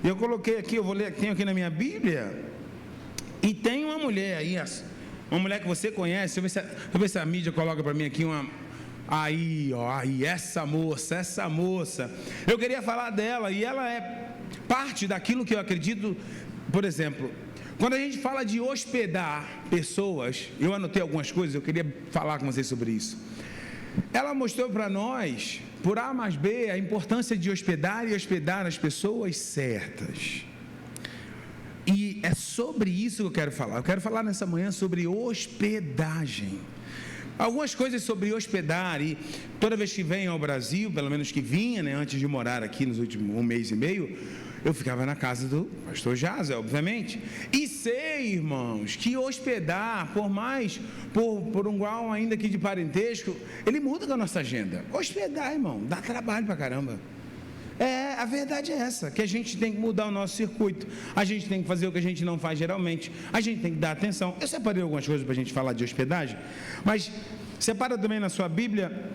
E eu coloquei aqui, eu vou ler, tenho aqui na minha Bíblia, e tem uma mulher aí, uma mulher que você conhece. Deixa eu ver se a mídia coloca para mim aqui uma... Aí, ó, aí, essa moça, eu queria falar dela, e ela é parte daquilo que eu acredito. Por exemplo, quando a gente fala de hospedar pessoas, eu anotei algumas coisas, eu queria falar com vocês sobre isso. Ela mostrou para nós, por A mais B, a importância de hospedar e hospedar as pessoas certas. E é sobre isso que eu quero falar. Eu quero falar nessa manhã sobre hospedagem. Algumas coisas sobre hospedar, e toda vez que venho ao Brasil, pelo menos que vinha, né, antes de morar aqui nos últimos 1 mês e meio, eu ficava na casa do pastor Jazer, obviamente. E sei, irmãos, que hospedar, por um grau ainda aqui de parentesco, ele muda com a nossa agenda. Hospedar, irmão, dá trabalho pra caramba. A verdade é essa, que a gente tem que mudar o nosso circuito, a gente tem que fazer o que a gente não faz geralmente, a gente tem que dar atenção. Eu separei algumas coisas para a gente falar de hospedagem, mas separa também na sua Bíblia,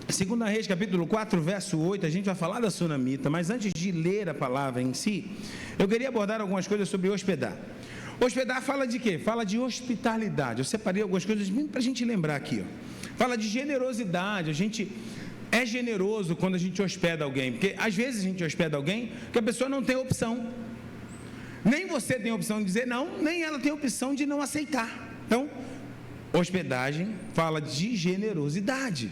2 Reis, capítulo 4, verso 8, a gente vai falar da sunamita, mas antes de ler a palavra em si, eu queria abordar algumas coisas sobre hospedar. Hospedar fala de quê? Fala de hospitalidade. Eu separei algumas coisas para a gente lembrar aqui, ó. Fala de generosidade. A gente é generoso quando a gente hospeda alguém, porque às vezes a gente hospeda alguém que a pessoa não tem opção, nem você tem opção de dizer não, nem ela tem opção de não aceitar. Então, hospedagem fala de generosidade.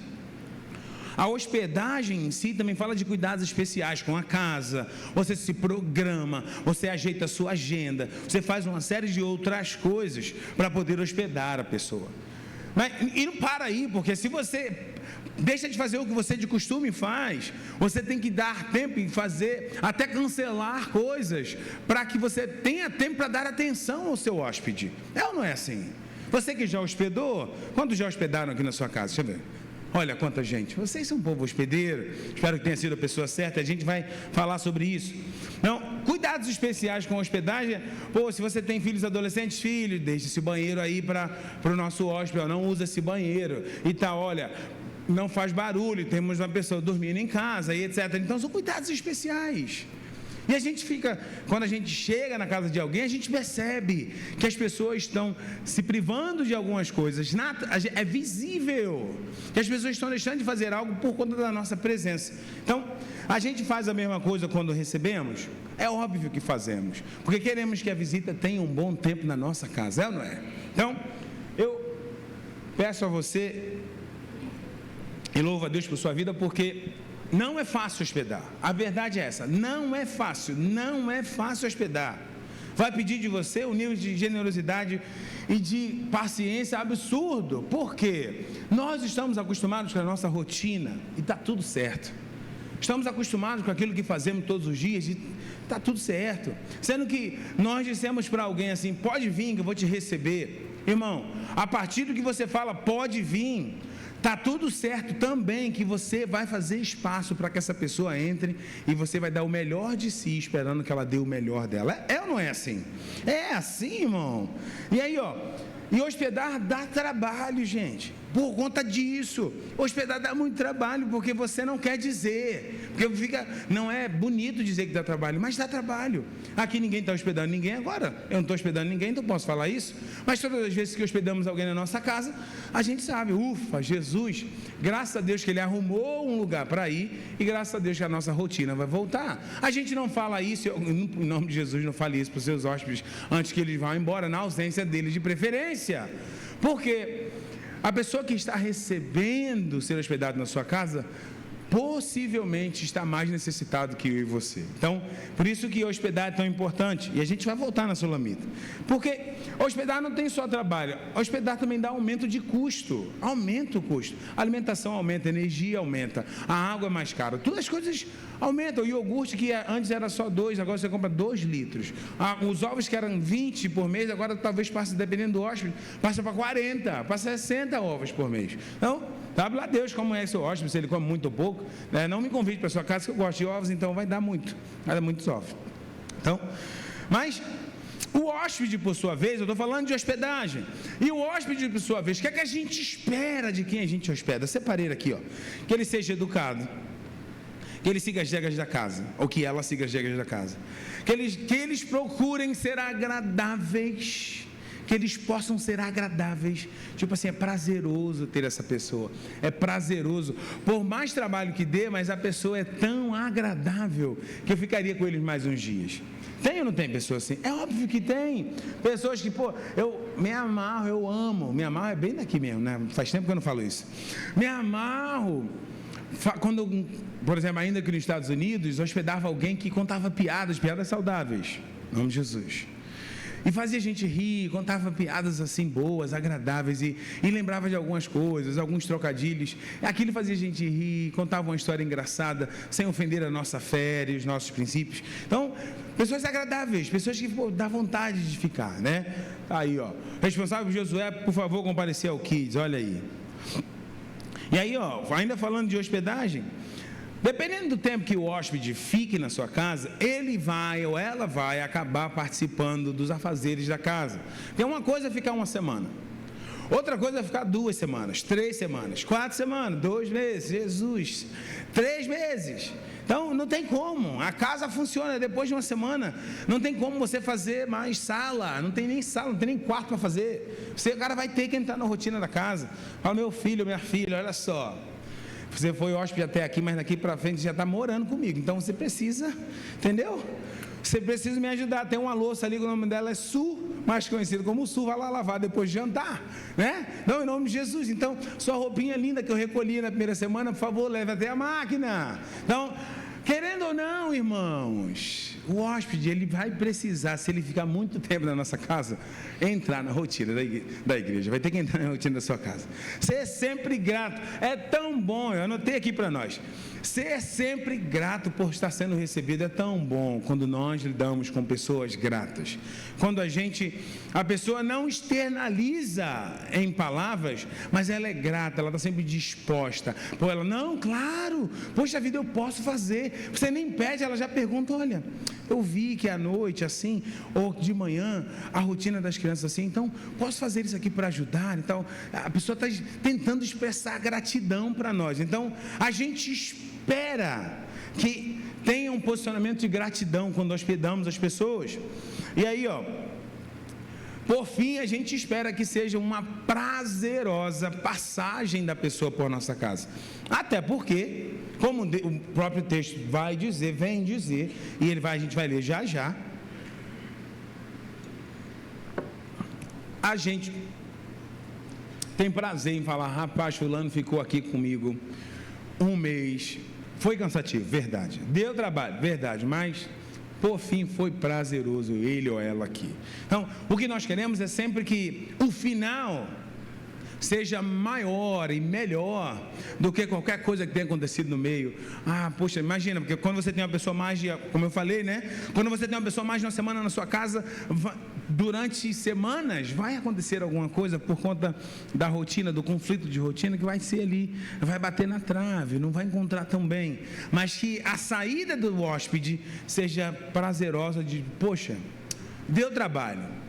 A hospedagem em si também fala de cuidados especiais com a casa. Você se programa, você ajeita a sua agenda, você faz uma série de outras coisas para poder hospedar a pessoa. E não para aí, porque se você deixa de fazer o que você de costume faz, você tem que dar tempo e fazer, até cancelar coisas, para que você tenha tempo para dar atenção ao seu hóspede. É ou não é assim? Você que já hospedou, quantos já hospedaram aqui na sua casa? Deixa eu ver. Olha quanta gente. Vocês são um povo hospedeiro. Espero que tenha sido a pessoa certa. A gente vai falar sobre isso. Não, cuidados especiais com a hospedagem. Se você tem filhos adolescentes, deixe esse banheiro aí para o nosso hóspede. Não usa esse banheiro e tal. Olha, não faz barulho, temos uma pessoa dormindo em casa e etc. Então são cuidados especiais. E a gente fica, quando a gente chega na casa de alguém, a gente percebe que as pessoas estão se privando de algumas coisas. É visível que as pessoas estão deixando de fazer algo por conta da nossa presença. Então, a gente faz a mesma coisa quando recebemos? É óbvio que fazemos, porque queremos que a visita tenha um bom tempo na nossa casa, é ou não é? Então, eu peço a você e louvo a Deus por sua vida, porque não é fácil hospedar. A verdade é essa, não é fácil hospedar. Vai pedir de você um nível de generosidade e de paciência absurdo. Por quê? Nós estamos acostumados com a nossa rotina e está tudo certo. Estamos acostumados com aquilo que fazemos todos os dias e está tudo certo. Sendo que nós dissemos para alguém assim, pode vir que eu vou te receber. Irmão, a partir do que você fala, pode vir, está tudo certo também, que você vai fazer espaço para que essa pessoa entre e você vai dar o melhor de si, esperando que ela dê o melhor dela. É ou não é assim? É assim, irmão. E aí, e hospedar dá trabalho, gente. Por conta disso, hospedar dá muito trabalho, porque você não quer dizer, porque não é bonito dizer que dá trabalho, mas dá trabalho. Aqui ninguém está hospedando ninguém agora, eu não estou hospedando ninguém, então posso falar isso, mas todas as vezes que hospedamos alguém na nossa casa, a gente sabe, ufa, Jesus, graças a Deus que Ele arrumou um lugar para ir, e graças a Deus que a nossa rotina vai voltar. A gente não fala isso, em nome de Jesus, não fale isso para os seus hóspedes, antes que eles vão embora, na ausência deles de preferência, porque a pessoa que está recebendo ser hospedado na sua casa, possivelmente está mais necessitado que eu e você. Então, por isso que hospedar é tão importante. E a gente vai voltar na sulamita. Porque hospedar não tem só trabalho. Hospedar também dá aumento de custo. Aumenta o custo. A alimentação aumenta, a energia aumenta, a água é mais cara. Todas as coisas aumentam. O iogurte, que antes era só 2, agora você compra 2 litros. Os ovos que eram 20 por mês, agora talvez passe, dependendo do hóspede, passa para 40, para 60 ovos por mês. Então, sabe lá Deus como é seu hóspede, se ele come muito ou pouco, né? Não me convide para sua casa, que eu gosto de ovos, então vai dar muitos ovos. Então, mas o hóspede, por sua vez, eu estou falando de hospedagem, e o hóspede, por sua vez, o que é que a gente espera de quem a gente hospeda? Eu separei aqui, que ele seja educado, que ele siga as regras da casa, ou que ela siga as regras da casa, que eles procurem ser agradáveis, que eles possam ser agradáveis. Tipo assim, é prazeroso ter essa pessoa, é prazeroso, por mais trabalho que dê, mas a pessoa é tão agradável que eu ficaria com eles mais uns dias. Tem ou não tem pessoas assim? É óbvio que tem. Pessoas que, eu me amarro, eu amo. Me amarro é bem daqui mesmo, né? Faz tempo que eu não falo isso. Me amarro. Quando, por exemplo, ainda aqui nos Estados Unidos, hospedava alguém que contava piadas saudáveis. Em nome de Jesus. E fazia a gente rir, contava piadas assim boas, agradáveis, e lembrava de algumas coisas, alguns trocadilhos. Aquilo fazia a gente rir, contava uma história engraçada, sem ofender a nossa fé e os nossos princípios. Então, pessoas agradáveis, pessoas que dá vontade de ficar, né? Aí, responsável Josué, por favor, comparecer ao Kids, olha aí. E aí, ainda falando de hospedagem, dependendo do tempo que o hóspede fique na sua casa, ele vai ou ela vai acabar participando dos afazeres da casa. Porque uma coisa é ficar uma semana, outra coisa é ficar 2 semanas, 3 semanas, 4 semanas, 2 meses, Jesus, 3 meses. Então não tem como, a casa funciona depois de uma semana, não tem como você fazer mais sala, não tem nem sala, não tem nem quarto para fazer. O cara vai ter que entrar na rotina da casa. Fala, meu filho, minha filha, olha só, você foi hóspede até aqui, mas daqui para frente já está morando comigo. Então você precisa, entendeu? Você precisa me ajudar. Tem uma louça ali, o nome dela é Su, mais conhecido como Su, vai lá lavar depois de jantar, né? Não, em nome de Jesus. Então, sua roupinha linda que eu recolhi na primeira semana, por favor, leve até a máquina. Então, querendo ou não, irmãos, o hóspede, ele vai precisar, se ele ficar muito tempo na nossa casa, entrar na rotina da igreja, vai ter que entrar na rotina da sua casa. Ser sempre grato, é tão bom, eu anotei aqui para nós, ser sempre grato por estar sendo recebido é tão bom quando nós lidamos com pessoas gratas, quando a pessoa não externaliza em palavras, mas ela é grata, ela está sempre disposta, ela, não, claro, poxa vida, eu posso fazer, você nem pede, ela já pergunta, olha, eu vi que à noite assim, ou de manhã, a rotina das crianças assim, então posso fazer isso aqui para ajudar. Então a pessoa está tentando expressar gratidão para nós, então a gente espera que tenha um posicionamento de gratidão quando hospedamos as pessoas. E aí, por fim, a gente espera que seja uma prazerosa passagem da pessoa por nossa casa. Até porque, como o próprio texto vai dizer, vem dizer, e a gente vai ler já já, a gente tem prazer em falar, rapaz, fulano ficou aqui comigo 1 mês, foi cansativo, verdade, deu trabalho, verdade, mas por fim foi prazeroso ele ou ela aqui. Então, o que nós queremos é sempre que o final seja maior e melhor do que qualquer coisa que tenha acontecido no meio. Poxa, imagina, porque quando você tem uma pessoa mais de, como eu falei, né? Quando você tem uma pessoa mais de uma semana na sua casa, durante semanas vai acontecer alguma coisa por conta da rotina, do conflito de rotina, que vai ser ali, vai bater na trave, não vai encontrar tão bem, mas que a saída do hóspede seja prazerosa, de, poxa, deu trabalho,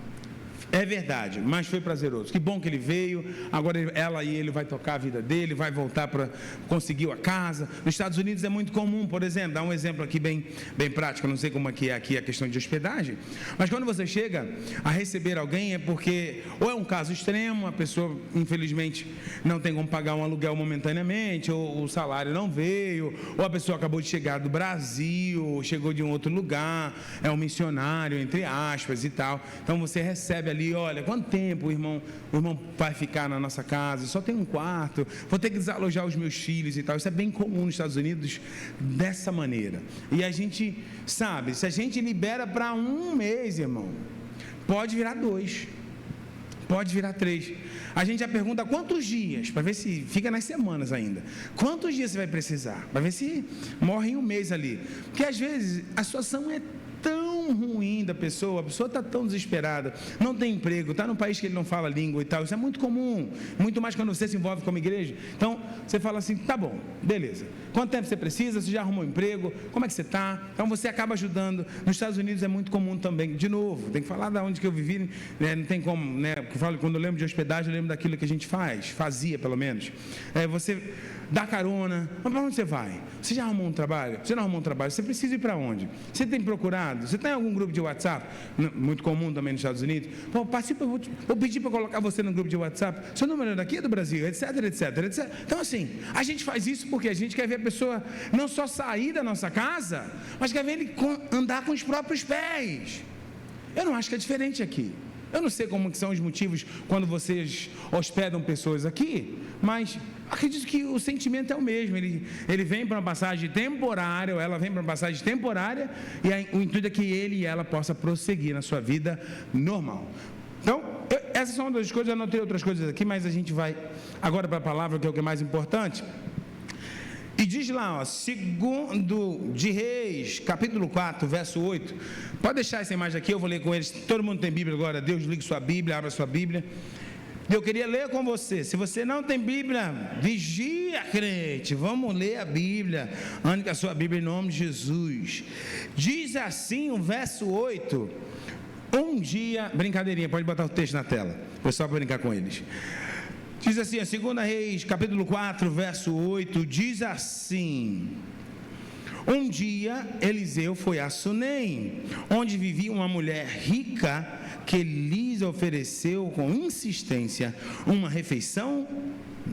é verdade, mas foi prazeroso, que bom que ele veio, agora ela e ele vai tocar a vida dele, vai voltar para, conseguiu a casa. Nos Estados Unidos é muito comum, por exemplo, dá um exemplo aqui bem prático, não sei como é aqui a questão de hospedagem, mas quando você chega a receber alguém é porque, ou é um caso extremo, a pessoa infelizmente não tem como pagar um aluguel momentaneamente, ou o salário não veio, ou a pessoa acabou de chegar do Brasil, chegou de um outro lugar, é um missionário, entre aspas e tal, então você recebe ali, olha, quanto tempo o irmão vai ficar na nossa casa, só tem um quarto, vou ter que desalojar os meus filhos e tal. Isso é bem comum nos Estados Unidos dessa maneira, e a gente sabe, se a gente libera para 1 mês, irmão, pode virar 2, pode virar 3, a gente já pergunta quantos dias, para ver se fica nas semanas ainda, quantos dias você vai precisar, para ver se morre em 1 mês ali, porque às vezes a situação é tão tão ruim da pessoa, a pessoa está tão desesperada, não tem emprego, está num país que ele não fala língua e tal, isso é muito comum, muito mais quando você se envolve com uma igreja. Então, você fala assim, tá bom, beleza, quanto tempo você precisa, você já arrumou um emprego, como é que você está? Então, você acaba ajudando. Nos Estados Unidos é muito comum também, de novo, tem que falar da onde que eu vivi, né? Não tem como, né? Quando eu lembro de hospedagem, eu lembro daquilo que a gente fazia pelo menos, você dá carona, mas para onde você vai? Você já arrumou um trabalho? Você não arrumou um trabalho, você precisa ir para onde? Você tem procurado? Você está em algum grupo de WhatsApp? Muito comum também nos Estados Unidos. Pô, participa, vou pedir para colocar você no grupo de WhatsApp. Seu número é daqui, é do Brasil, etc, etc, etc. Então, assim, a gente faz isso porque a gente quer ver a pessoa não só sair da nossa casa, mas quer ver ele andar com os próprios pés. Eu não acho que é diferente aqui. Eu não sei como que são os motivos quando vocês hospedam pessoas aqui, mas acredito que o sentimento é o mesmo. Ele vem para uma passagem temporária, ou ela vem para uma passagem temporária, e o intuito é que ele e ela possam prosseguir na sua vida normal. Então, essas são uma das coisas. Eu anotei outras coisas aqui, mas a gente vai agora para a palavra, que é o que é mais importante. E diz lá, ó, 2 de Reis, capítulo 4, verso 8. Pode deixar essa imagem aqui, eu vou ler com eles. Todo mundo tem Bíblia agora? Deus, ligue sua Bíblia, abra sua Bíblia. Eu queria ler com você. Se você não tem Bíblia, vigia, crente. Vamos ler a Bíblia. Ande com a sua Bíblia em nome de Jesus. Diz assim o verso 8. Um dia, brincadeirinha, pode botar o texto na tela. Foi só para brincar com eles. Diz assim, a 2 Reis, capítulo 4, verso 8, diz assim: um dia Eliseu foi a Sunem, onde vivia uma mulher rica, que lhes ofereceu com insistência uma refeição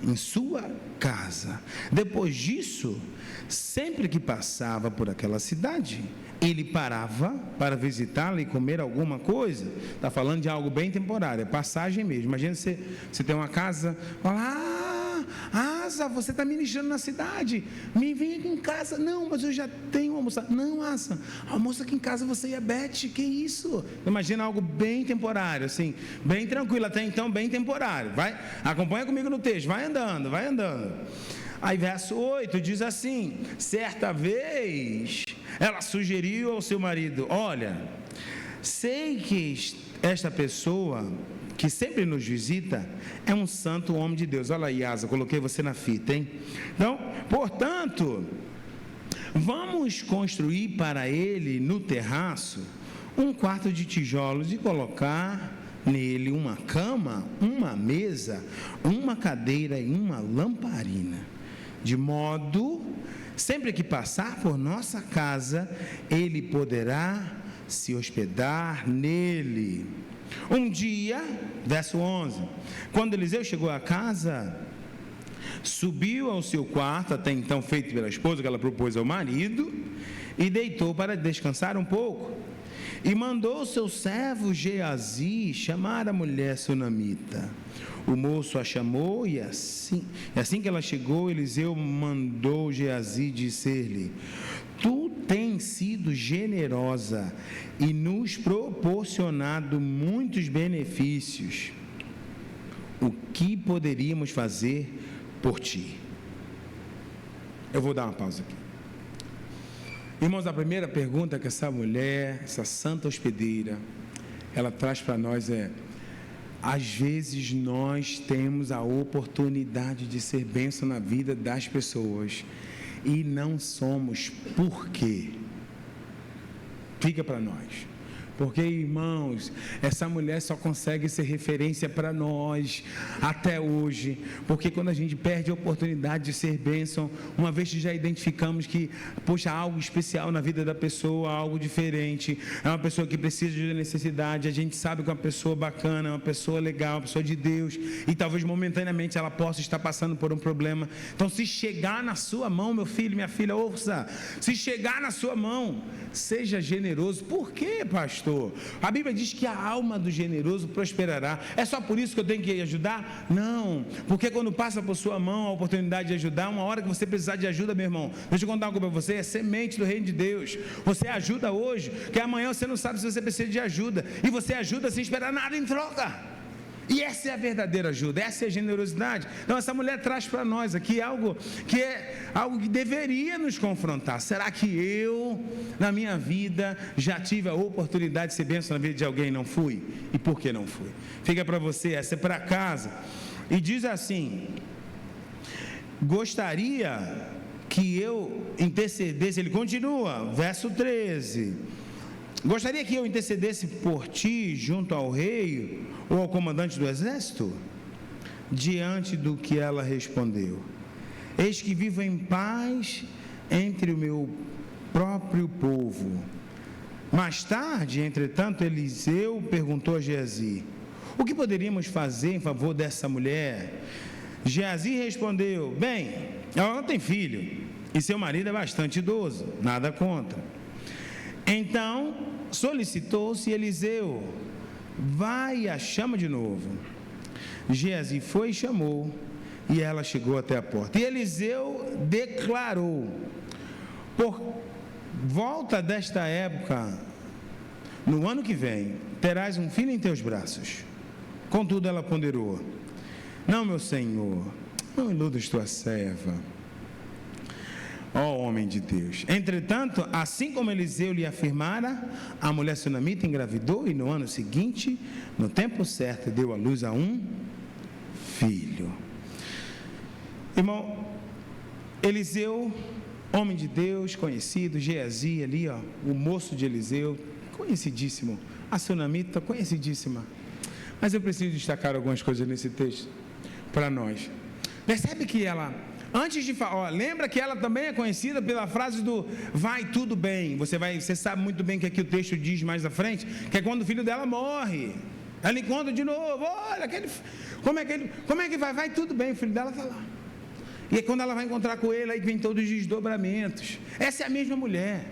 em sua casa. Depois disso, sempre que passava por aquela cidade, ele parava para visitá-la e comer alguma coisa. Está falando de algo bem temporário, é passagem mesmo. Imagina você tem uma casa, fala, Asa, você está ministrando na cidade, me vem aqui em casa. Não, mas eu já tenho almoçado. Não, Asa, almoço aqui em casa você e a Beth, que isso? Imagina algo bem temporário, assim, bem tranquilo, até então bem temporário. Vai, acompanha comigo no texto, vai andando, vai andando. Aí verso 8 diz assim: certa vez ela sugeriu ao seu marido: olha, sei que esta pessoa que sempre nos visita é um santo homem de Deus. Olha aí, Asa, coloquei você na fita, hein? Então, portanto, vamos construir para ele no terraço um quarto de tijolos e colocar nele uma cama, uma mesa, uma cadeira e uma lamparina, de modo, sempre que passar por nossa casa, ele poderá se hospedar nele. Um dia, verso 11, quando Eliseu chegou à casa, subiu ao seu quarto, até então feito pela esposa, que ela propôs ao marido, e deitou para descansar um pouco. E mandou seu servo Geazi chamar a mulher sunamita. O moço a chamou e assim que ela chegou, Eliseu mandou Geazi dizer-lhe: tu tens sido generosa e nos proporcionado muitos benefícios. O que poderíamos fazer por ti? Eu vou dar uma pausa aqui. Irmãos, a primeira pergunta que essa mulher, essa santa hospedeira, ela traz para nós é: às vezes nós temos a oportunidade de ser bênção na vida das pessoas e não somos. Por quê? Fica para nós. Porque, irmãos, essa mulher só consegue ser referência para nós até hoje, porque quando a gente perde a oportunidade de ser bênção, uma vez que já identificamos que, poxa, algo especial na vida da pessoa, algo diferente, é uma pessoa que precisa de necessidade, a gente sabe que é uma pessoa bacana, é uma pessoa legal, uma pessoa de Deus, e talvez momentaneamente ela possa estar passando por um problema. Então, se chegar na sua mão, meu filho, minha filha, ouça, se chegar na sua mão, seja generoso. Por quê, pastor? A Bíblia diz que a alma do generoso prosperará. É só por isso que eu tenho que ajudar? Não, porque quando passa por sua mão a oportunidade de ajudar, uma hora que você precisar de ajuda, meu irmão, deixa eu contar uma coisa para você, é semente do reino de Deus. Você ajuda hoje, que amanhã você não sabe se você precisa de ajuda, e você ajuda sem esperar nada em troca. E essa é a verdadeira ajuda, essa é a generosidade. Então essa mulher traz para nós aqui algo que deveria nos confrontar. Será que eu, na minha vida, já tive a oportunidade de ser bênção na vida de alguém e não fui? E por que não fui? Fica para você, essa é para casa. E diz assim: gostaria que eu intercedesse, ele continua, verso 13, gostaria que eu intercedesse por ti junto ao rei ou ao comandante do exército? Diante do que ela respondeu: eis que vivo em paz entre o meu próprio povo. Mais tarde, entretanto, Eliseu perguntou a Geazi: o que poderíamos fazer em favor dessa mulher? Geazi respondeu: bem, ela não tem filho e seu marido é bastante idoso, nada contra. Então solicitou-se Eliseu: vai e a chama de novo. Geazi foi e chamou, e ela chegou até a porta. E Eliseu declarou: por volta desta época, no ano que vem, terás um filho em teus braços. Contudo, ela ponderou: não, meu senhor, não iludas tua serva, ó homem de Deus. Entretanto, assim como Eliseu lhe afirmara, a mulher sunamita engravidou e no ano seguinte, no tempo certo, deu à luz a um filho. Irmão, Eliseu, homem de Deus, conhecido, Geazi ali, ó, o moço de Eliseu, conhecidíssimo, a sunamita, conhecidíssima. Mas eu preciso destacar algumas coisas nesse texto para nós. Percebe que ela, antes de falar, lembra que ela também é conhecida pela frase do vai tudo bem. Você sabe muito bem que aqui o texto diz mais à frente, que é quando o filho dela morre. Ela encontra de novo: olha, como é que vai tudo bem, o filho dela está lá. E é quando ela vai encontrar com ele, aí vem todos os desdobramentos. Essa é a mesma mulher.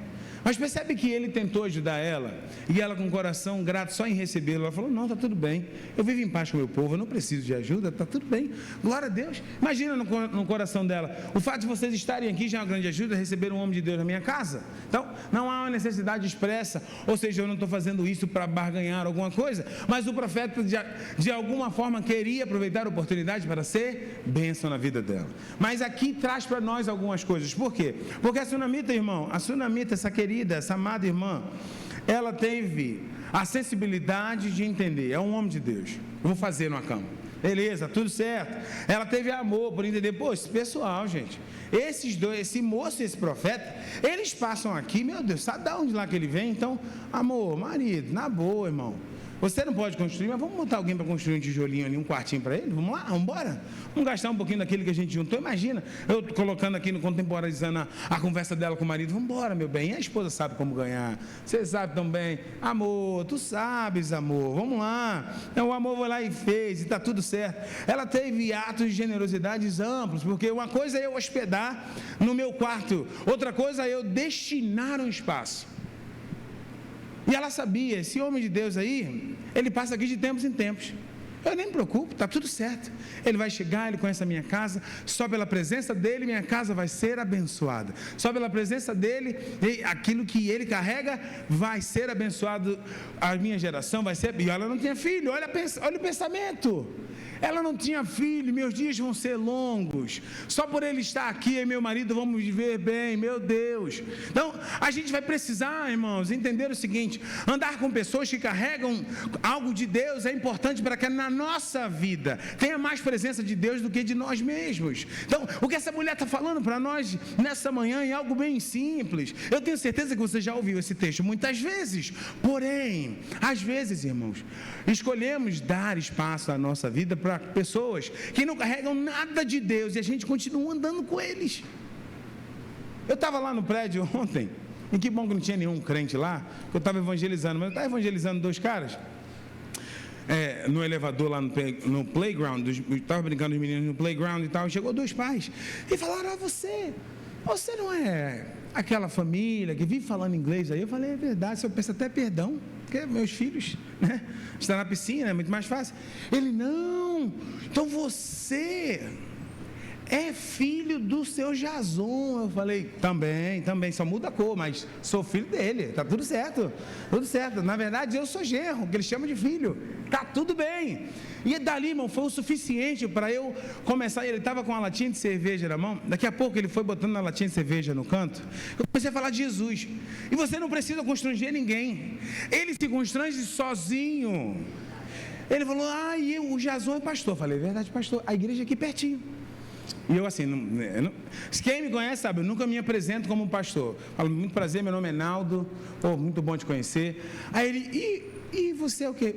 Mas percebe que ele tentou ajudar ela, e ela com o coração grato só em recebê-lo, ela falou: não, está tudo bem, eu vivo em paz com o meu povo, eu não preciso de ajuda, está tudo bem, glória a Deus. Imagina no coração dela, o fato de vocês estarem aqui já é uma grande ajuda, receber um homem de Deus na minha casa. Então, não há uma necessidade expressa, ou seja, eu não estou fazendo isso para barganhar alguma coisa, mas o profeta de alguma forma queria aproveitar a oportunidade para ser bênção na vida dela. Mas aqui traz para nós algumas coisas. Por quê? Porque a sunamita, irmão, essa querida, essa amada irmã, ela teve a sensibilidade de entender: é um homem de Deus, eu vou fazer numa cama, beleza, tudo certo. Ela teve amor por entender: pô, esse pessoal, gente, esses dois, esse moço e esse profeta, eles passam aqui, meu Deus, sabe de onde lá que ele vem? Então, amor, marido, na boa, irmão, você não pode construir, mas vamos botar alguém para construir um tijolinho ali, um quartinho para ele, vamos lá, vamos embora, vamos gastar um pouquinho daquele que a gente juntou. Imagina, eu colocando aqui no contemporaneizando a conversa dela com o marido: vamos embora, meu bem, e a esposa sabe como ganhar, você sabe também, amor, tu sabes, amor, vamos lá. Então o amor foi lá e fez, e está tudo certo. Ela teve atos de generosidades amplos, porque uma coisa é eu hospedar no meu quarto, outra coisa é eu destinar um espaço. E ela sabia: esse homem de Deus aí, ele passa aqui de tempos em tempos, eu nem me preocupo, está tudo certo. Ele vai chegar, ele conhece a minha casa, só pela presença dele minha casa vai ser abençoada, só pela presença dele, aquilo que ele carrega vai ser abençoado, a minha geração vai ser. E ela não tinha filho, olha o pensamento. Ela não tinha filho: meus dias vão ser longos, só por ele estar aqui, eu e meu marido vamos viver bem, meu Deus. Então, a gente vai precisar, irmãos, entender o seguinte: andar com pessoas que carregam algo de Deus é importante para que na nossa vida tenha mais presença de Deus do que de nós mesmos. Então, o que essa mulher está falando para nós nessa manhã é algo bem simples. Eu tenho certeza que você já ouviu esse texto muitas vezes, porém, às vezes, irmãos, escolhemos dar espaço à nossa vida para pessoas que não carregam nada de Deus e a gente continua andando com eles. Eu estava lá no prédio ontem, e que bom que não tinha nenhum crente lá, que eu estava evangelizando, mas eu estava evangelizando dois caras no elevador lá no playground, estava brincando os meninos no playground e tal, e chegou dois pais e falaram: você não é aquela família que vive falando inglês aí? Eu falei: é verdade, eu peço até perdão, porque meus filhos, né, estão na piscina, é muito mais fácil. Ele: não, então você é filho do seu Jason. Eu falei, também, só muda a cor, mas sou filho dele, tá tudo certo. Na verdade, eu sou genro, que ele chama de filho, tá tudo bem. E dali, irmão, foi o suficiente para eu começar. Ele estava com uma latinha de cerveja na mão, daqui a pouco ele foi botando na latinha de cerveja no canto. Eu comecei a falar de Jesus. E você não precisa constranger ninguém, ele se constrange sozinho. Ele falou, o Jason é pastor. Eu falei, verdade, pastor, a igreja é aqui pertinho. E eu assim, quem me conhece sabe, eu nunca me apresento como um pastor. Falo, muito prazer, meu nome é Naldo, muito bom te conhecer. Aí ele, e você é o quê?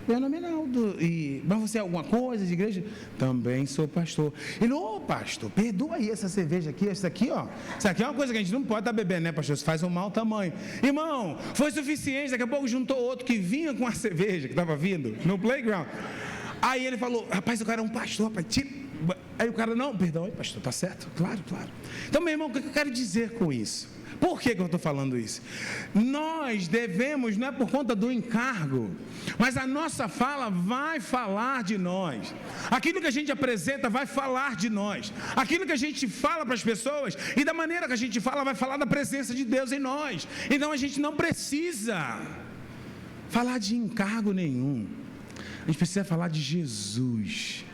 Meu nome é Naldo, mas você é alguma coisa de igreja? Também sou pastor. Ele, pastor, perdoa aí essa cerveja aqui, essa aqui é uma coisa que a gente não pode estar bebendo, né, pastor? Isso faz um mau tamanho. Irmão, foi suficiente, daqui a pouco juntou outro que vinha com a cerveja, que estava vindo no playground. Aí ele falou, rapaz, o cara é um pastor, rapaz, Aí o cara, não, perdão, pastor, está certo? Claro. Então, meu irmão, o que eu quero dizer com isso? Por que eu estou falando isso? Nós devemos, não é por conta do encargo, mas a nossa fala vai falar de nós. Aquilo que a gente apresenta vai falar de nós. Aquilo que a gente fala para as pessoas e da maneira que a gente fala vai falar da presença de Deus em nós. Então a gente não precisa falar de encargo nenhum. A gente precisa falar de Jesus.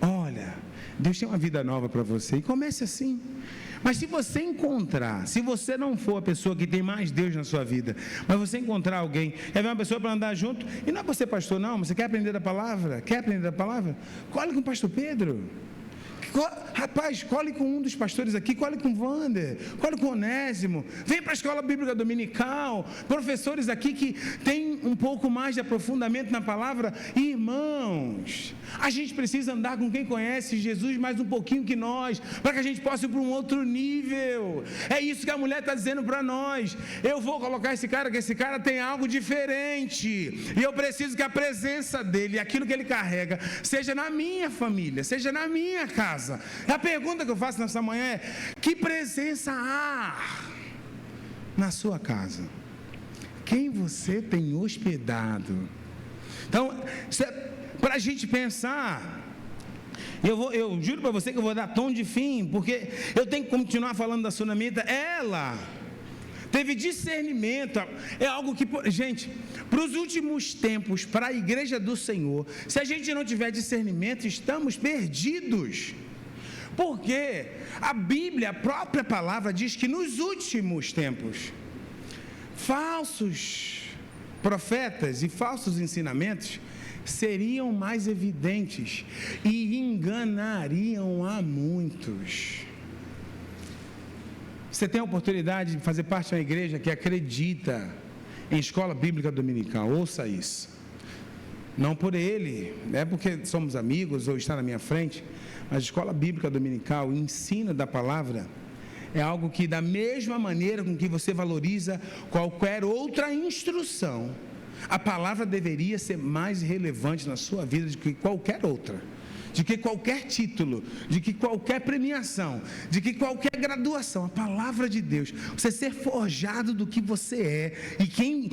Olha, Deus tem uma vida nova para você e comece assim. Mas se você se você não for a pessoa que tem mais Deus na sua vida, mas você encontrar alguém, quer ver uma pessoa para andar junto, e não é você pastor não, você quer aprender da palavra? Cole com o pastor Pedro. Rapaz, cole com um dos pastores aqui, cole com o Wander, cole com o Onésimo, vem para a escola bíblica dominical, professores aqui que tem um pouco mais de aprofundamento na palavra. Irmãos, a gente precisa andar com quem conhece Jesus mais um pouquinho que nós, para que a gente possa ir para um outro nível. É isso que a mulher está dizendo para nós. Eu vou colocar esse cara, que esse cara tem algo diferente, e eu preciso que a presença dele, aquilo que ele carrega, seja na minha família, seja na minha casa. A pergunta que eu faço nessa manhã é: que presença há na sua casa? Quem você tem hospedado? Então, para a gente pensar, eu juro para você que eu vou dar tom de fim, porque eu tenho que continuar falando da Sunamita. Ela teve discernimento, é algo que, gente, para os últimos tempos, para a igreja do Senhor, se a gente não tiver discernimento, estamos perdidos. Porque a Bíblia, a própria palavra, diz que nos últimos tempos, falsos profetas e falsos ensinamentos seriam mais evidentes e enganariam a muitos. Você tem a oportunidade de fazer parte de uma igreja que acredita em escola bíblica dominical, ouça isso. Não por ele, não é porque somos amigos ou está na minha frente, mas a escola bíblica dominical, o ensino da palavra, é algo que, da mesma maneira com que você valoriza qualquer outra instrução, a palavra deveria ser mais relevante na sua vida do que qualquer outra, de que qualquer título, de que qualquer premiação, de que qualquer graduação. A palavra de Deus, você ser forjado do que você é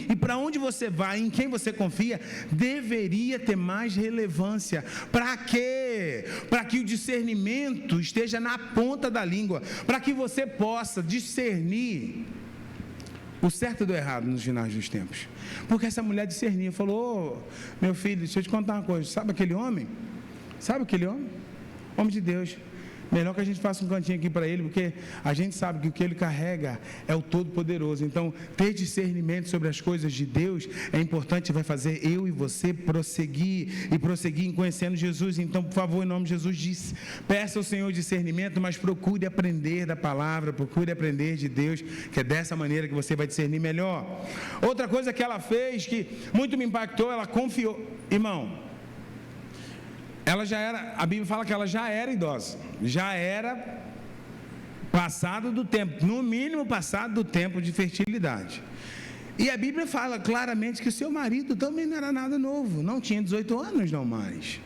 e para onde você vai, em quem você confia, deveria ter mais relevância. Para quê? Para que o discernimento esteja na ponta da língua, para que você possa discernir o certo do errado nos finais dos tempos. Porque essa mulher discernia, falou: meu filho, deixa eu te contar uma coisa, sabe aquele homem? Homem de Deus. Melhor que a gente faça um cantinho aqui para ele, porque a gente sabe que o que ele carrega é o Todo-Poderoso. Então, ter discernimento sobre as coisas de Deus é importante, vai fazer eu e você prosseguir em conhecendo Jesus. Então, por favor, em nome de Jesus, peça ao Senhor discernimento, mas procure aprender da palavra, procure aprender de Deus, que é dessa maneira que você vai discernir melhor. Outra coisa que ela fez, que muito me impactou, ela confiou. Irmão, a Bíblia fala que ela já era idosa, já era passado do tempo, no mínimo passado do tempo de fertilidade. E a Bíblia fala claramente que o seu marido também não era nada novo, não tinha 18 anos não mais.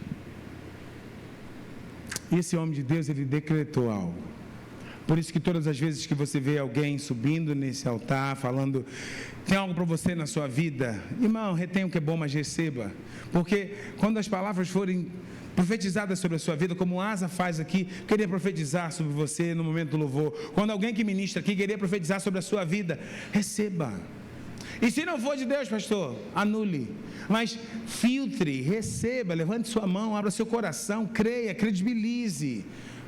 E esse homem de Deus, ele decretou algo: Por isso que todas as vezes que você vê alguém subindo nesse altar, falando, tem algo para você na sua vida, irmão, retenha o que é bom, mas receba. Porque quando as palavras forem profetizadas sobre a sua vida, como Asa faz aqui, queria profetizar sobre você no momento do louvor. Quando alguém que ministra aqui queria profetizar sobre a sua vida, receba. E se não for de Deus, pastor, anule. Mas filtre, receba, levante sua mão, abra seu coração, creia, credibilize.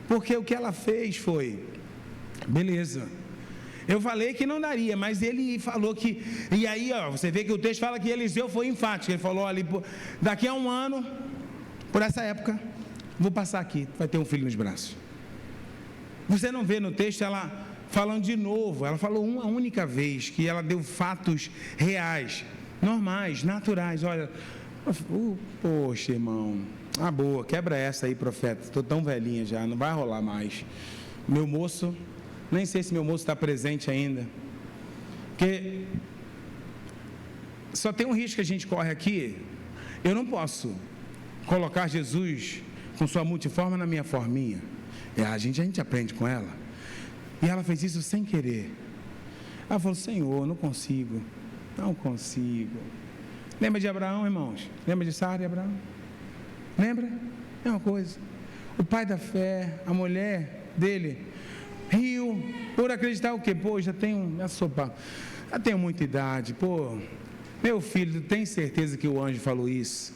Porque o que ela fez foi, beleza, eu falei que não daria, mas ele falou que, e aí ó, você vê que o texto fala que Eliseu foi enfático, ele falou ali, daqui a um ano, por essa época, vou passar aqui, vai ter um filho nos braços. Você não vê no texto ela falando de novo, ela falou uma única vez, que ela deu fatos reais, normais, naturais. Olha, poxa, irmão, boa, quebra essa aí, profeta, estou tão velhinha já, não vai rolar mais. Meu moço, nem sei se meu moço está presente ainda, porque só tem um risco que a gente corre aqui. Eu não posso colocar Jesus com sua multiforma na minha forminha. A gente aprende com ela. E ela fez isso sem querer. Ela falou, Senhor, não consigo. Lembra de Abraão, irmãos? Lembra de Sara e Abraão? Lembra? É uma coisa. O pai da fé, a mulher dele, riu por acreditar o quê? Pô, já tenho muita idade. Pô, meu filho, tem certeza que o anjo falou isso?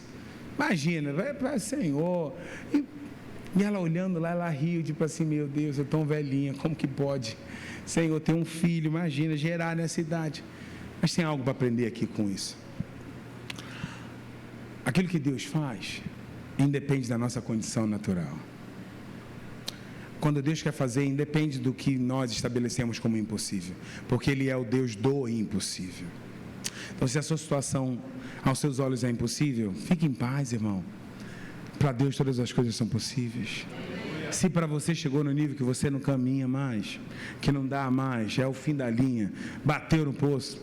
Imagina, vai para o Senhor. E ela olhando lá, ela riu, tipo assim, meu Deus, eu tão velhinha, como que pode? Senhor, ter um filho, imagina, gerar nessa idade. Mas tem algo para aprender aqui com isso. Aquilo que Deus faz, independe da nossa condição natural. Quando Deus quer fazer, independe do que nós estabelecemos como impossível, porque Ele é o Deus do impossível. Então, se a sua situação aos seus olhos é impossível, fique em paz, irmão. Para Deus todas as coisas são possíveis. Se para você chegou no nível que você não caminha mais, que não dá mais, é o fim da linha, bateu no poço,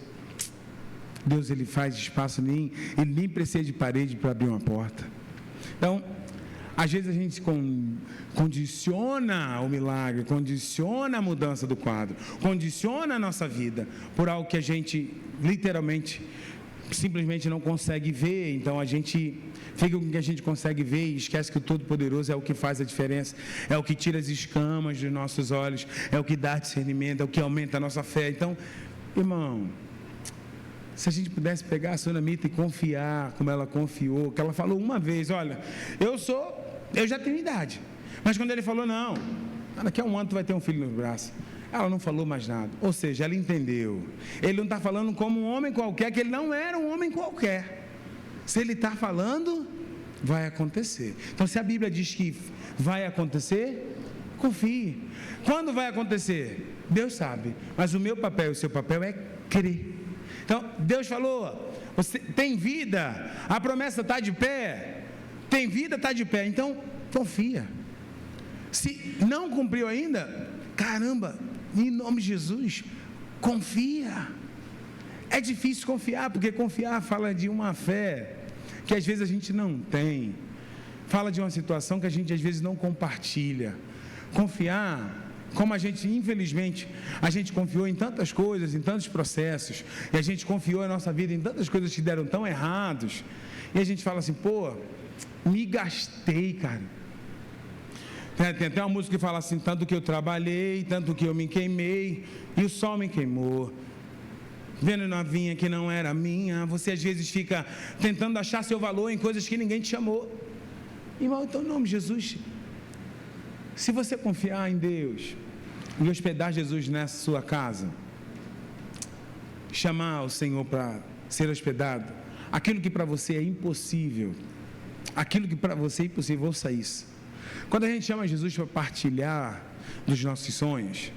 Deus, Ele faz espaço, Ele nem precisa de parede para abrir uma porta. Então, às vezes a gente condiciona o milagre, condiciona a mudança do quadro, condiciona a nossa vida por algo que a gente literalmente, simplesmente não consegue ver. Então a gente fica com o que a gente consegue ver e esquece que o Todo-Poderoso é o que faz a diferença, é o que tira as escamas dos nossos olhos, é o que dá discernimento, é o que aumenta a nossa fé. Então, irmão, se a gente pudesse pegar a Sunamita e confiar como ela confiou, que ela falou uma vez, olha, eu já tenho idade, mas quando ele falou, não, daqui a um ano tu vai ter um filho nos braços, ela não falou mais nada. Ou seja, ela entendeu. Ele não está falando como um homem qualquer, que ele não era um homem qualquer. Se ele está falando, vai acontecer. Então, se a Bíblia diz que vai acontecer, confie. Quando vai acontecer? Deus sabe. Mas o meu papel e o seu papel é crer. Então, Deus falou, você tem vida, a promessa está de pé, tem vida, está de pé. Então, confia. Se não cumpriu ainda, caramba, em nome de Jesus, confia. É difícil confiar, porque confiar fala de uma fé que às vezes a gente não tem, fala de uma situação que a gente às vezes não compartilha. Confiar, como a gente, infelizmente, a gente confiou em tantas coisas, em tantos processos, e a gente confiou a nossa vida em tantas coisas que deram tão errados, e a gente fala assim, pô, me gastei, cara. Tem até uma música que fala assim, tanto que eu trabalhei, tanto que eu me queimei, e o sol me queimou, vendo novinha que não era minha. Você às vezes fica tentando achar seu valor em coisas que ninguém te chamou. Irmão, então em nome de Jesus, se você confiar em Deus e hospedar Jesus nessa sua casa, chamar o Senhor para ser hospedado, aquilo que para você é impossível, ouça isso. Quando a gente chama Jesus para partilhar dos nossos sonhos,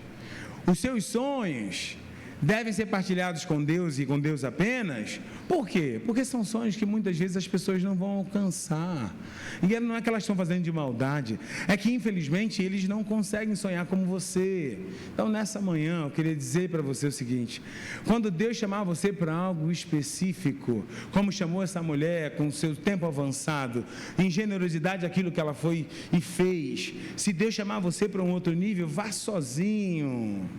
os seus sonhos devem ser partilhados com Deus e com Deus apenas. Por quê? Porque são sonhos que muitas vezes as pessoas não vão alcançar. E não é que elas estão fazendo de maldade, é que infelizmente eles não conseguem sonhar como você. Então nessa manhã eu queria dizer para você o seguinte: quando Deus chamar você para algo específico, como chamou essa mulher com seu tempo avançado, em generosidade aquilo que ela foi e fez, se Deus chamar você para um outro nível, vá sozinho.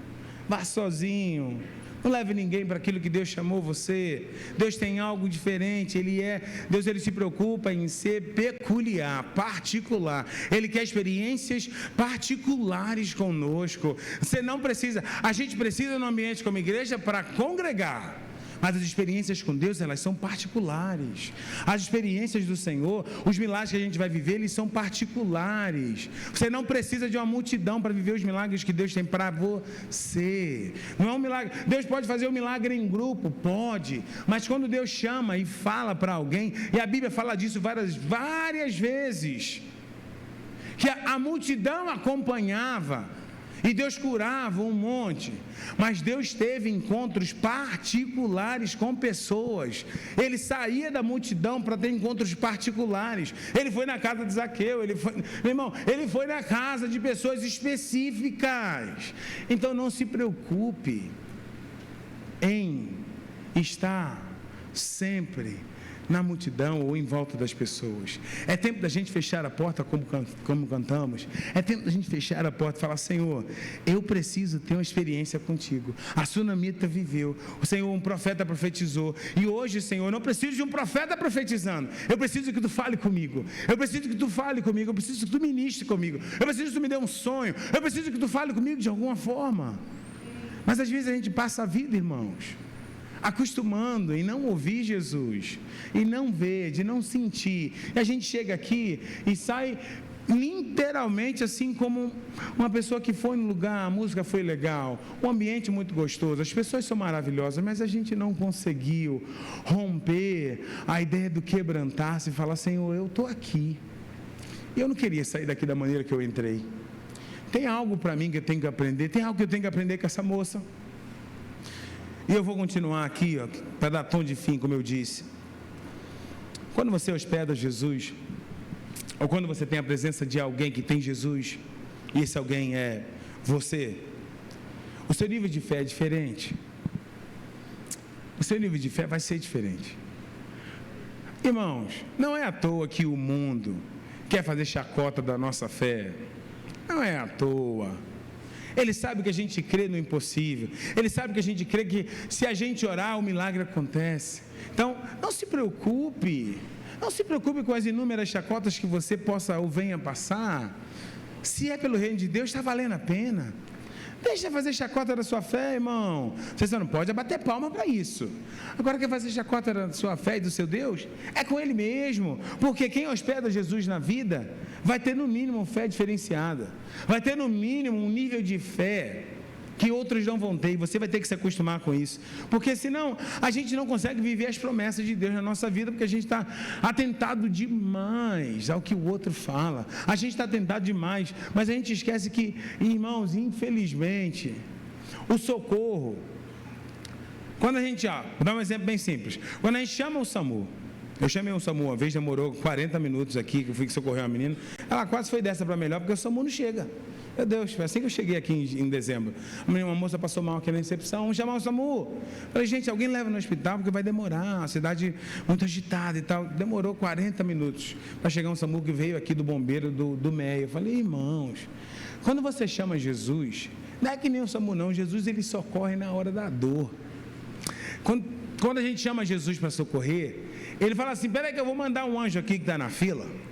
Vá sozinho, não leve ninguém para aquilo que Deus chamou você. Deus tem algo diferente, Deus ele se preocupa em ser peculiar, particular. Ele quer experiências particulares conosco. Você não precisa, a gente precisa no ambiente como igreja para congregar. Mas as experiências com Deus, elas são particulares. As experiências do Senhor, os milagres que a gente vai viver, eles são particulares. Você não precisa de uma multidão para viver os milagres que Deus tem para você. Não é um milagre. Deus pode fazer um milagre em grupo, pode. Mas quando Deus chama e fala para alguém, e a Bíblia fala disso várias vezes, que a multidão acompanhava, e Deus curava um monte, mas Deus teve encontros particulares com pessoas. Ele saía da multidão para ter encontros particulares. Ele foi na casa de Zaqueu, ele foi na casa de pessoas específicas. Então não se preocupe em estar sempre na multidão ou em volta das pessoas. É tempo da gente fechar a porta como cantamos. É tempo da gente fechar a porta e falar: Senhor, eu preciso ter uma experiência contigo. A sunamita viveu, o Senhor, um profeta profetizou, e hoje, Senhor, eu não preciso de um profeta profetizando. Eu preciso que tu fale comigo. Eu preciso que tu fale comigo. Eu preciso que tu ministre comigo. Eu preciso que tu me dê um sonho. Eu preciso que tu fale comigo de alguma forma. Mas às vezes a gente passa a vida, irmãos, acostumando em não ouvir Jesus, e não ver, de não sentir, e a gente chega aqui e sai literalmente assim como uma pessoa que foi no lugar, a música foi legal, o ambiente muito gostoso, as pessoas são maravilhosas, mas a gente não conseguiu romper a ideia do quebrantar-se e falar: Senhor, eu estou aqui, eu não queria sair daqui da maneira que eu entrei, tem algo para mim que eu tenho que aprender, tem algo que eu tenho que aprender com essa moça. E eu vou continuar aqui, para dar tom de fim, como eu disse. Quando você hospeda Jesus, ou quando você tem a presença de alguém que tem Jesus, e esse alguém é você, o seu nível de fé é diferente. O seu nível de fé vai ser diferente. Irmãos, não é à toa que o mundo quer fazer chacota da nossa fé. Não é à toa. Ele sabe que a gente crê no impossível. Ele sabe que a gente crê que se a gente orar, o milagre acontece. Então, não se preocupe. Não se preocupe com as inúmeras chacotas que você possa ou venha passar. Se é pelo reino de Deus, está valendo a pena. Deixa fazer chacota da sua fé, irmão. Você só não pode bater palma para isso. Agora, quer fazer chacota da sua fé e do seu Deus? É com Ele mesmo. Porque quem hospeda Jesus na vida vai ter no mínimo fé diferenciada. Vai ter no mínimo um nível de fé que outros não vão ter, e você vai ter que se acostumar com isso, porque senão a gente não consegue viver as promessas de Deus na nossa vida, porque a gente está atentado demais ao que o outro fala, a gente está atentado demais, mas a gente esquece que, irmãos, infelizmente, o socorro, quando a gente, vou dar um exemplo bem simples, quando a gente chama o SAMU, eu chamei o SAMU uma vez, demorou 40 minutos aqui, que eu fui socorrer uma menina, ela quase foi dessa para melhor, porque o SAMU não chega. Meu Deus, foi assim que eu cheguei aqui em dezembro. Uma moça passou mal aqui na recepção, vamos chamar o SAMU. Falei: gente, alguém leva no hospital, porque vai demorar, a cidade muito agitada e tal. Demorou 40 minutos para chegar um SAMU que veio aqui do bombeiro do MEI. Eu falei: irmãos, quando você chama Jesus, não é que nem o SAMU não, Jesus ele socorre na hora da dor. Quando a gente chama Jesus para socorrer, ele fala assim: peraí que eu vou mandar um anjo aqui que está na fila.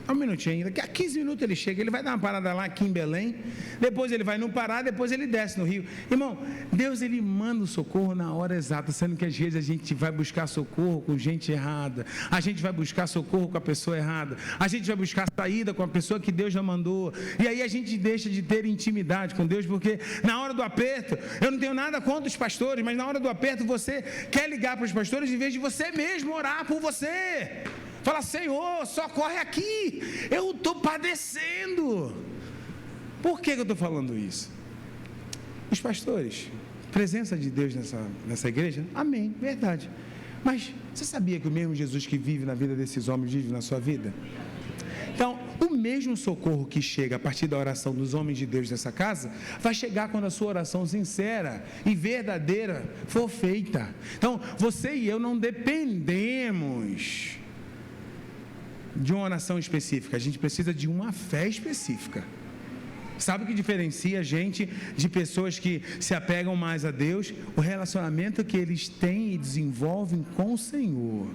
Um minutinho, daqui a 15 minutos ele chega, ele vai dar uma parada lá aqui em Belém, depois ele vai no Pará, depois ele desce no Rio. Irmão, Deus ele manda o socorro na hora exata, sendo que às vezes a gente vai buscar socorro com gente errada, a gente vai buscar socorro com a pessoa errada, a gente vai buscar saída com a pessoa que Deus já mandou, e aí a gente deixa de ter intimidade com Deus, porque na hora do aperto, eu não tenho nada contra os pastores, mas na hora do aperto você quer ligar para os pastores em vez de você mesmo orar por você. Fala: Senhor, socorre aqui, eu estou padecendo. Por que eu estou falando isso? Os pastores presença de Deus nessa igreja? Amém, verdade. Mas você sabia que o mesmo Jesus que vive na vida desses homens vive na sua vida? Então, o mesmo socorro que chega a partir da oração dos homens de Deus nessa casa, vai chegar quando a sua oração sincera e verdadeira for feita. Então, você e eu não dependemos de uma oração específica, a gente precisa de uma fé específica. Sabe o que diferencia a gente de pessoas que se apegam mais a Deus? O relacionamento que eles têm e desenvolvem com o Senhor.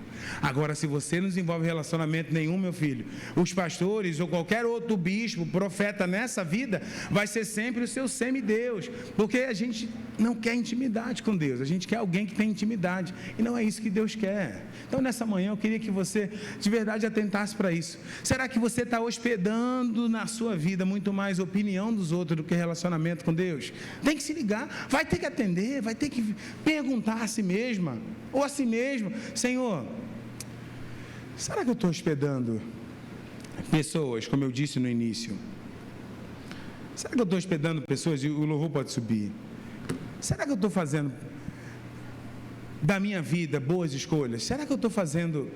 Agora, se você não desenvolve relacionamento nenhum, meu filho, os pastores ou qualquer outro bispo, profeta nessa vida, vai ser sempre o seu semideus, porque a gente não quer intimidade com Deus, a gente quer alguém que tem intimidade, e não é isso que Deus quer. Então, nessa manhã, eu queria que você, de verdade, atentasse para isso. Será que você está hospedando na sua vida muito mais opinião dos outros do que relacionamento com Deus? Tem que se ligar, vai ter que atender, vai ter que perguntar a si mesma ou a si mesmo: Senhor, será que eu estou hospedando pessoas, como eu disse no início? Será que eu estou hospedando pessoas? E o louvor pode subir. Será que eu estou fazendo da minha vida boas escolhas? Será que eu estou fazendo,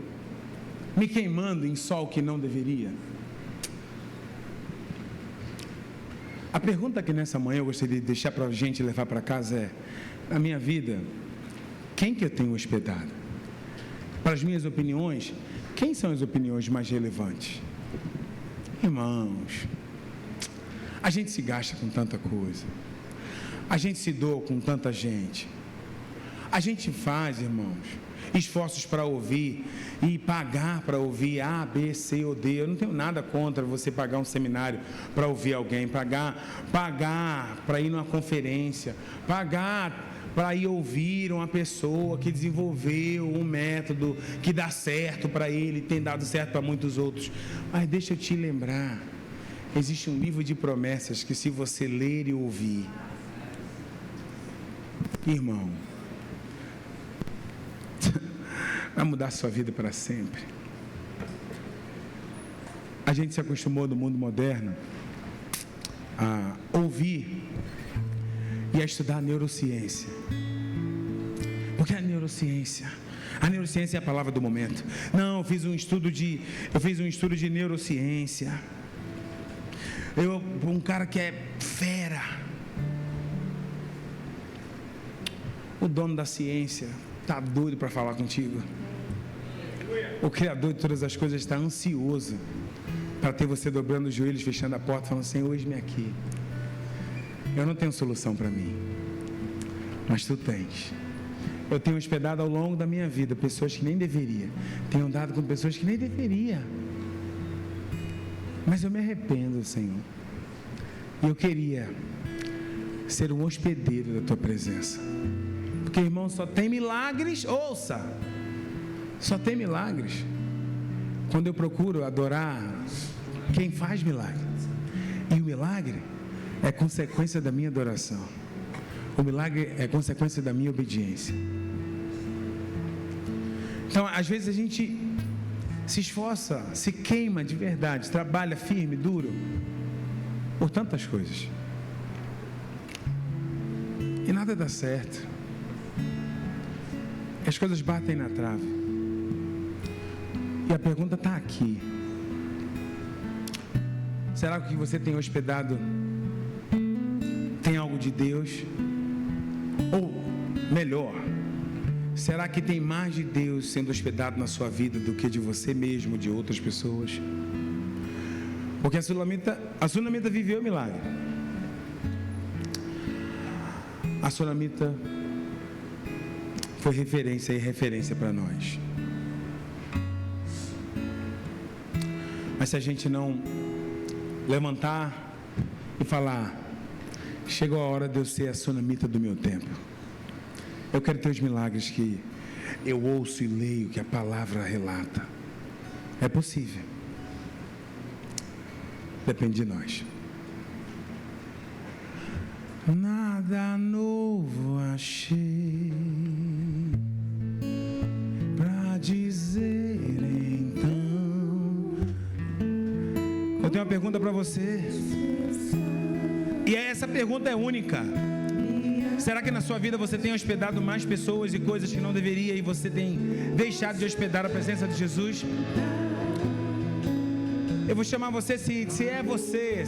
me queimando em sol que não deveria? A pergunta que nessa manhã eu gostaria de deixar para a gente levar para casa é: na minha vida, quem que eu tenho hospedado? Para as minhas opiniões, quem são as opiniões mais relevantes? Irmãos, a gente se gasta com tanta coisa, a gente se doa com tanta gente, a gente faz, irmãos, esforços para ouvir e pagar para ouvir A, B, C ou D. Eu não tenho nada contra você pagar um seminário para ouvir alguém, pagar para ir numa conferência, pagar para ir ouvir uma pessoa que desenvolveu um método que dá certo para ele, tem dado certo para muitos outros. Mas deixa eu te lembrar, existe um livro de promessas que, se você ler e ouvir, irmão, vai mudar a sua vida para sempre. A gente se acostumou no mundo moderno a ouvir e a estudar neurociência, porque a neurociência é a palavra do momento. Não, eu fiz um estudo de neurociência, um cara que é fera, o dono da ciência está doido para falar contigo. O Criador de todas as coisas está ansioso para ter você dobrando os joelhos, fechando a porta, falando: Senhor, eis-me aqui. Eu não tenho solução para mim, mas tu tens. Eu tenho hospedado ao longo da minha vida pessoas que nem deveria, tenho andado com pessoas que nem deveria, mas eu me arrependo, Senhor, e eu queria ser um hospedeiro da tua presença. Porque, irmão, só tem milagres, ouça, só tem milagres quando eu procuro adorar quem faz milagre. E o milagre é consequência da minha adoração, o milagre é consequência da minha obediência. Então, às vezes a gente se esforça, se queima de verdade, trabalha firme, duro, por tantas coisas, e nada dá certo. As coisas batem na trave. E a pergunta está aqui: será que o que você tem hospedado tem algo de Deus? Ou melhor, será que tem mais de Deus sendo hospedado na sua vida do que de você mesmo, de outras pessoas? Porque a Sunamita viveu o milagre. A Sunamita foi referência e referência para nós. Mas se a gente não levantar e falar: chegou a hora de eu ser a Sunamita do meu tempo, eu quero ter os milagres que eu ouço e leio, que a palavra relata, é possível. Depende de nós. Nada novo achei pra dizer então. Eu tenho uma pergunta para você, e essa pergunta é única. Será que na sua vida você tem hospedado mais pessoas e coisas que não deveria e você tem deixado de hospedar a presença de Jesus? Eu vou chamar você, se é você,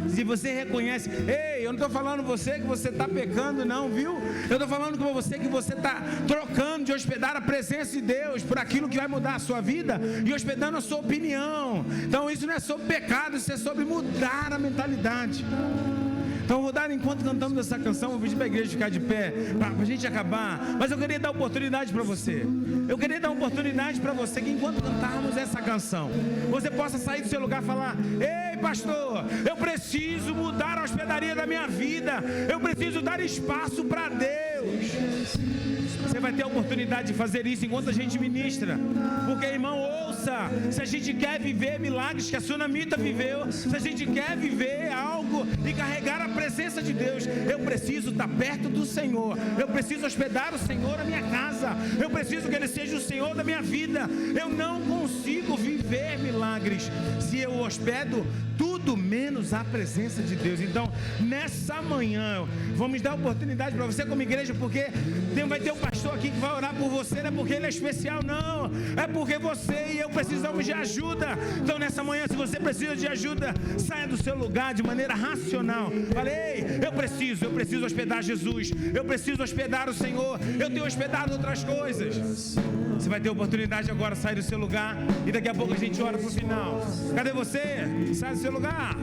se você reconhece, ei, eu não estou falando você que você está pecando não, viu? Eu estou falando com você que você está trocando de hospedar a presença de Deus por aquilo que vai mudar a sua vida e hospedando a sua opinião. Então isso não é sobre pecado, isso é sobre mudar a mentalidade. Então eu vou dar, enquanto cantamos essa canção, vou pedir para a igreja ficar de pé, para a gente acabar, mas eu queria dar oportunidade para você, que enquanto cantarmos essa canção, você possa sair do seu lugar e falar: ei pastor, eu preciso mudar a hospedaria da minha vida, eu preciso dar espaço para Deus. Você vai ter a oportunidade de fazer isso enquanto a gente ministra, porque irmão, ouça, se a gente quer viver milagres que a Sunamita viveu, se a gente quer viver algo e carregar a presença de Deus, eu preciso estar perto do Senhor, eu preciso hospedar o Senhor na minha casa, eu preciso que Ele seja o Senhor da minha vida. Eu não consigo viver milagres se eu hospedo tudo menos a presença de Deus. Então nessa manhã vamos dar oportunidade para você como igreja, porque vai ter um pastor aqui que vai orar por você, não é porque ele é especial não, é porque você e eu precisamos de ajuda. Então nessa manhã, se você precisa de ajuda, saia do seu lugar de maneira racional. Falei, eu preciso hospedar Jesus, eu preciso hospedar o Senhor, eu tenho hospedado outras coisas. Você vai ter oportunidade agora de sair do seu lugar e daqui a pouco a gente ora pro final. Cadê você? Sai do seu lugar.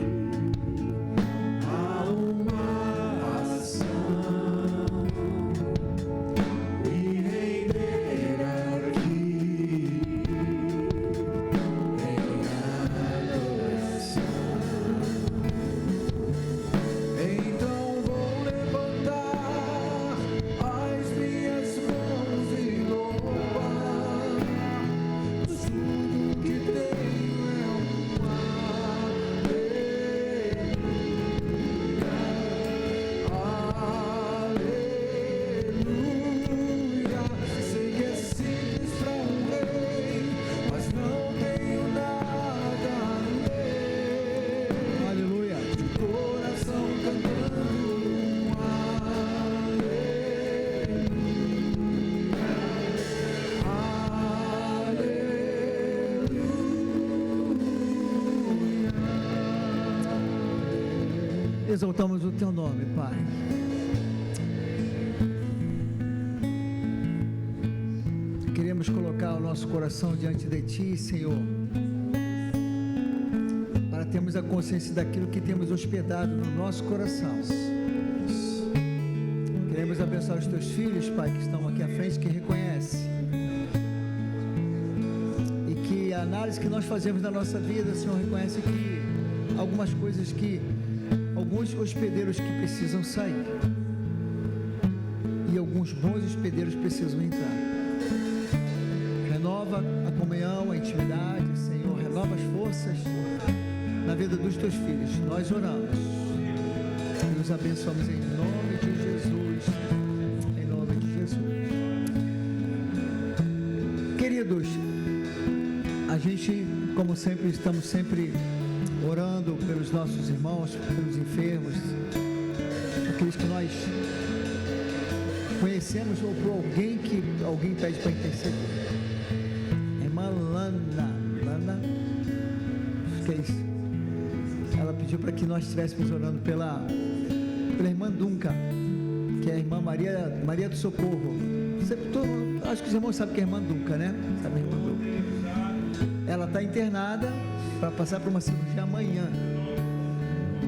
Exaltamos o Teu nome, Pai. Queremos colocar o nosso coração diante de Ti, Senhor, para termos a consciência daquilo que temos hospedado no nosso coração. Queremos abençoar os Teus filhos, Pai, que estão aqui à frente, que reconhecem, e que a análise que nós fazemos na nossa vida, Senhor, reconhece que algumas coisas que alguns hospedeiros que precisam sair e alguns bons hospedeiros precisam entrar. Renova a comunhão, a intimidade, Senhor, renova as forças na vida dos Teus filhos. Nós oramos e os abençoamos em nome de Jesus, em nome de Jesus. Queridos, a gente, como sempre, estamos sempre orando pelos nossos irmãos, pelos enfermos, aqueles que nós conhecemos, ou por alguém que alguém pede para interceder. Irmã Lana, acho que é isso. Ela pediu para que nós estivéssemos orando pela irmã Dunca, que é a irmã Maria do Socorro. Acho que os irmãos sabem que é a irmã Dunca, né? Sabe a irmã Dunca? Ela está internada para passar por uma cirurgia amanhã,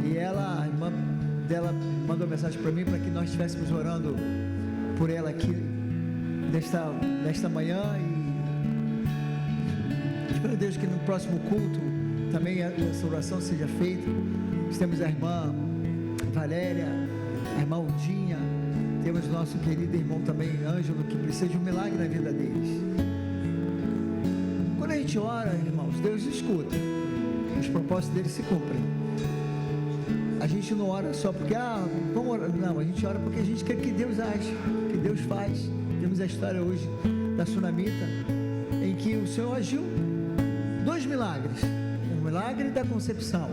e a irmã dela mandou mensagem para mim para que nós estivéssemos orando por ela aqui nesta manhã, e espero, Deus, que no próximo culto também essa oração seja feita. Nós temos a irmã Valéria, a irmã Udinha, temos o nosso querido irmão também Ângelo, que precisa de um milagre na vida deles. Quando a gente ora, irmãos, Deus escuta, os propósitos dele se cumprem. A gente não ora só porque, vamos orar. Não, a gente ora porque a gente quer que Deus age, que Deus faz. Temos a história hoje da Sunamita, em que o Senhor agiu 2 milagres: o milagre da concepção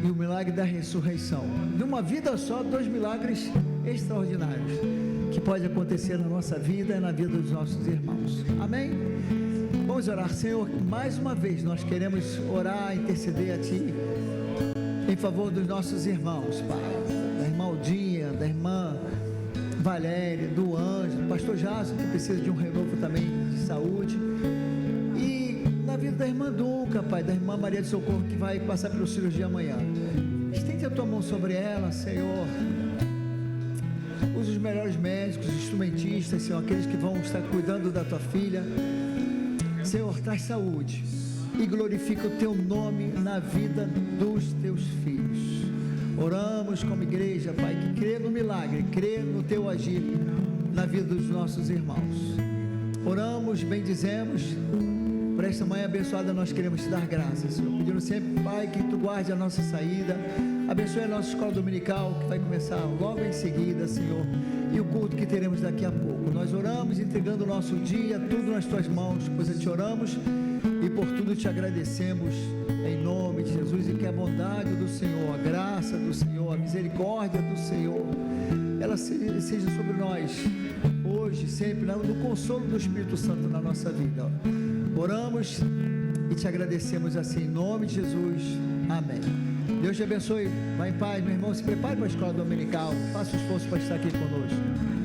e o milagre da ressurreição. De uma vida só, 2 milagres extraordinários que pode acontecer na nossa vida e na vida dos nossos irmãos. Amém? Vamos orar. Senhor, mais uma vez nós queremos orar, interceder a Ti em favor dos nossos irmãos, Pai, da irmã Aldinha, da irmã Valéria, do Anjo, do pastor Jason, que precisa de um renovo também de saúde, e na vida da irmã Dunca, Pai, da irmã Maria de Socorro, que vai passar pela cirurgia amanhã. Estende a Tua mão sobre ela, Senhor. Usa os melhores médicos, instrumentistas, Senhor, aqueles que vão estar cuidando da Tua filha. Senhor, traz saúde e glorifica o Teu nome na vida dos Teus filhos. Oramos como igreja, Pai, que crê no milagre, crê no Teu agir na vida dos nossos irmãos. Oramos, bendizemos, por esta manhã abençoada nós queremos Te dar graças, Senhor, pedindo sempre, Pai, que Tu guarde a nossa saída, abençoe a nossa escola dominical, que vai começar logo em seguida, Senhor, e o culto que teremos daqui a pouco. Nós oramos entregando o nosso dia, tudo nas Tuas mãos, pois Te oramos e por tudo Te agradecemos, em nome de Jesus, e que a bondade do Senhor, a graça do Senhor, a misericórdia do Senhor, ela seja sobre nós, hoje, sempre, no consolo do Espírito Santo na nossa vida. Oramos e Te agradecemos assim, em nome de Jesus, amém. Deus te abençoe, vai em paz, meu irmão, se prepare para a escola dominical, faça o esforço para estar aqui conosco.